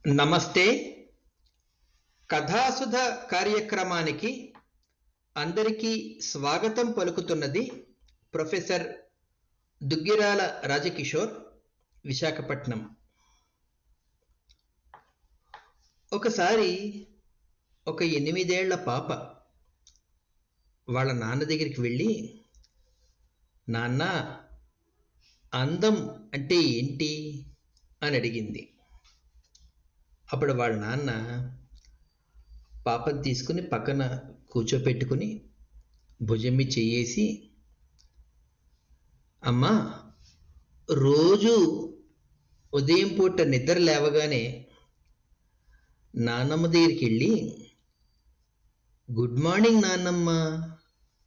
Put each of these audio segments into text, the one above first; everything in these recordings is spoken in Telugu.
నమస్తే. కథాసుధ కార్యక్రమానికి అందరికీ స్వాగతం పలుకుతున్నది ప్రొఫెసర్ దుగ్గిరాల రాజకిషోర్, విశాఖపట్నం. ఒకసారి ఒక 8 ఏళ్ల పాప వాళ్ళ నాన్న దగ్గరికి వెళ్ళి, నాన్న, అందం అంటే ఏంటి అని అడిగింది. అప్పుడు వాళ్ళ నాన్న పాపను తీసుకుని పక్కన కూర్చోపెట్టుకుని భుజం మీద చెయ్యేసి, అమ్మా, రోజు ఉదయం పూట నిద్ర లేవగానే నాన్నమ్మ దగ్గరికి వెళ్ళి గుడ్ మార్నింగ్ నాన్నమ్మ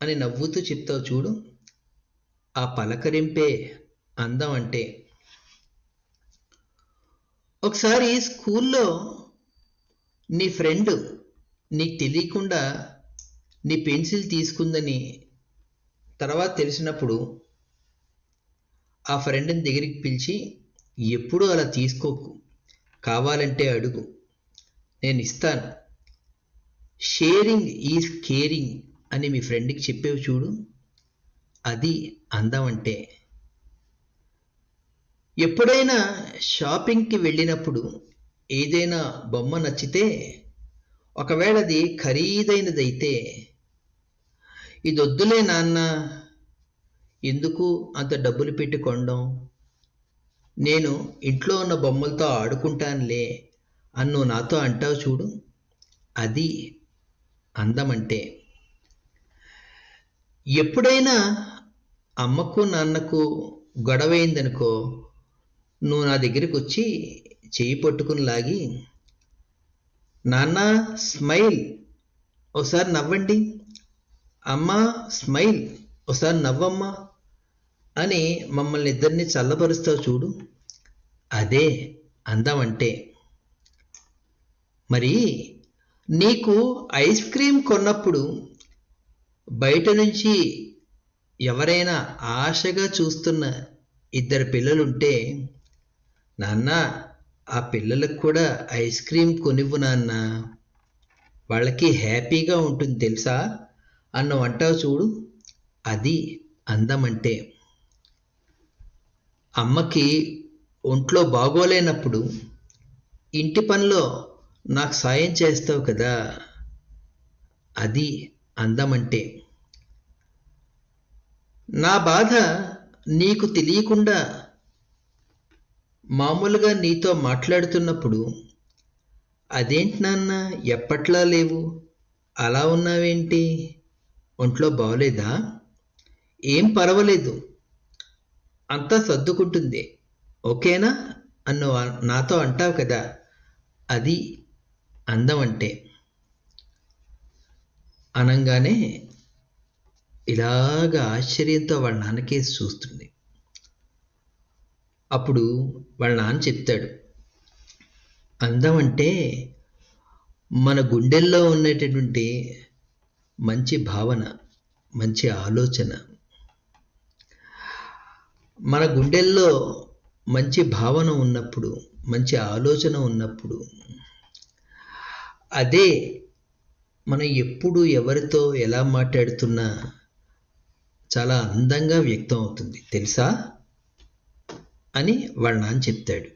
అని నవ్వుతూ చెప్తావు చూడు, ఆ పలకరింపే అందం అంటే. ఒకసారి స్కూల్లో నీ ఫ్రెండ్ నీకు తెలియకుండా నీ పెన్సిల్ తీసుకుందని తర్వాత తెలిసినప్పుడు ఆ ఫ్రెండ్ని దగ్గరికి పిలిచి, ఎప్పుడూ అలా తీసుకోకు, కావాలంటే అడుగు, నేను ఇస్తాను, షేరింగ్ ఈజ్ కేరింగ్ అని మీ ఫ్రెండ్కి చెప్పేవి చూడు, అది అందం అంటే. ఎప్పుడైనా షాపింగ్కి వెళ్ళినప్పుడు ఏదైనా బొమ్మ నచ్చితే, ఒకవేళ అది ఖరీదైనదైతే, ఇది వద్దులే నాన్న, ఎందుకు అంత డబ్బులు పెట్టి కొనడం, నేను ఇంట్లో ఉన్న బొమ్మలతో ఆడుకుంటానులే అని నువ్వు నాతో అంటావు చూడు, అది అందం అంటే. ఎప్పుడైనా అమ్మకు నాన్నకు గొడవైందనుకో, నువ్వు నా దగ్గరికి వచ్చి చెయ్యి పట్టుకుని లాగి, నాన్న స్మైల్, ఒకసారి నవ్వండి, అమ్మా స్మైల్, ఒకసారి నవ్వమ్మా అని మమ్మల్ని ఇద్దరిని చల్లబరుస్తావు చూడు, అదే అందం అంటే. మరి నీకు ఐస్ క్రీమ్ కొన్నప్పుడు బయట నుంచి ఎవరైనా ఆశగా చూస్తున్న 2 పిల్లలుంటే, నాన్న, ఆ పిల్లలకు కూడా ఐస్ క్రీమ్ కొనివ్వు నాన్న, వాళ్ళకి హ్యాపీగా ఉంటుంది తెలుసా అన్న అంటావు చూడు, అది అందం అంటే. అమ్మకి ఒంట్లో బాగోలేనప్పుడు ఇంటి పనిలో నాకు సాయం చేస్తావు కదా, అది అందం అంటే. నా బాధ నీకు తెలియకుండా మామూలుగా నీతో మాట్లాడుతున్నప్పుడు, అదేంటి నాన్న ఎప్పట్లా లేవు, అలా ఉన్నావేంటి, ఒంట్లో బాగోలేదా, ఏం పర్వాలేదు, అంతా సర్దుకుంటుంది, ఓకేనా అన్ను నాతో అంటావు కదా, అది అందం అంటే. అనంగానే ఇలాగ ఆశ్చర్యంతో వాళ్ళ నాన్నకేసి చూస్తుంది. అప్పుడు వాళ్ళ నాన్న చెప్తాడు, అందం అంటే మన గుండెల్లో ఉండేటటువంటి మంచి భావన, మంచి ఆలోచన. మన గుండెల్లో మంచి భావన ఉన్నప్పుడు, మంచి ఆలోచన ఉన్నప్పుడు, అదే మనం ఎప్పుడు ఎవరితో ఎలా మాట్లాడుతున్నా చాలా అందంగా వ్యక్తం అవుతుంది తెలుసా అని వాళ్ళ నాన్న చెప్తాడు.